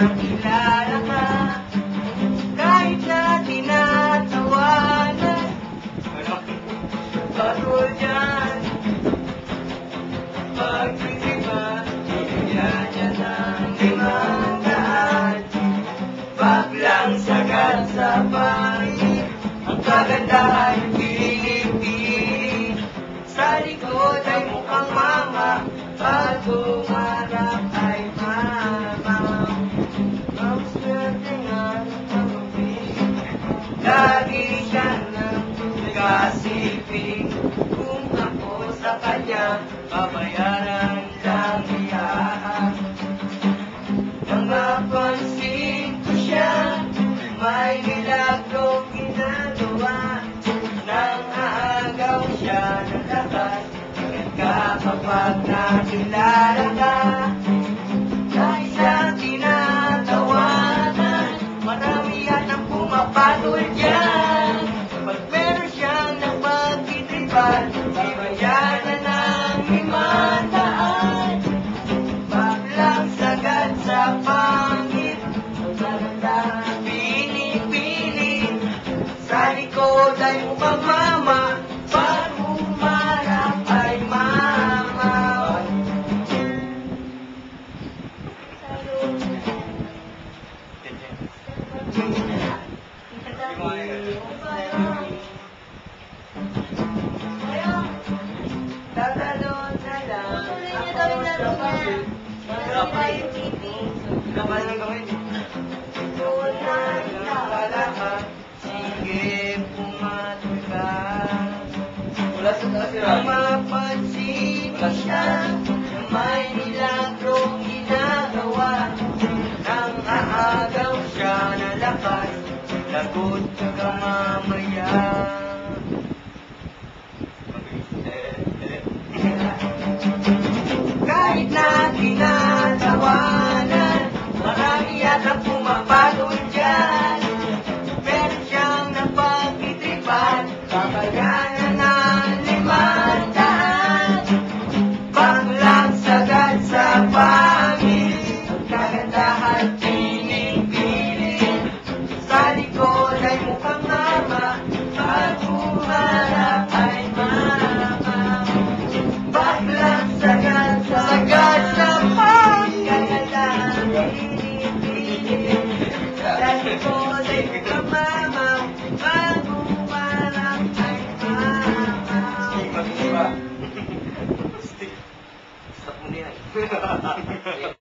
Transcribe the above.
nakilala ka, kahit na tinatawanan, patol dyan. Pagtitiba, binigyan niya ng 500. Biglang sagad sa pangit, ang kagandahan piling-piling. Sa likod ay mukhang mama, pag bumarap ay mama. Ang swerte nga ng pag-ibig, lagi siya nang nag-asiping. Kung ako sa kanya, babayaran lang niya. Nang napansin ko siya, may milagrong ginagawa. Nang aagaw siya ng lakas, kapag nakilala ka, dahil sa tinatawanan, marami at ang pumapatol dyan. Pag meron siyang napagtitripan, babayaran ng 500. Biglang sagad sa pangit, ang kagandahan piling-piling. Sa likod ay mukhang mama, pag umarap ay mama. Tatalon na lang ako sa pagod. Kapal lang gawin. Doon na nakala ka, sige pumatol ka. Nang mapansin ko siya, na may milagrong ginagawa. Nang aagaw siya na lakas, lagot ka ka mamaya. Kahit na tinatawanan, marami at ang pumapatol dyan. Meron siyang napagtitripan, babayaran ng 500. Biglang sagad sa pangit, ang kagandahan piling-piling. Sa likod ay mukhang mama, pag umarap ay mama. Biglang sagad sa pangit, kagandahan piling-piling. Sa likod ay mukhang mama, pag umarap ay mama. Stop mo na yan.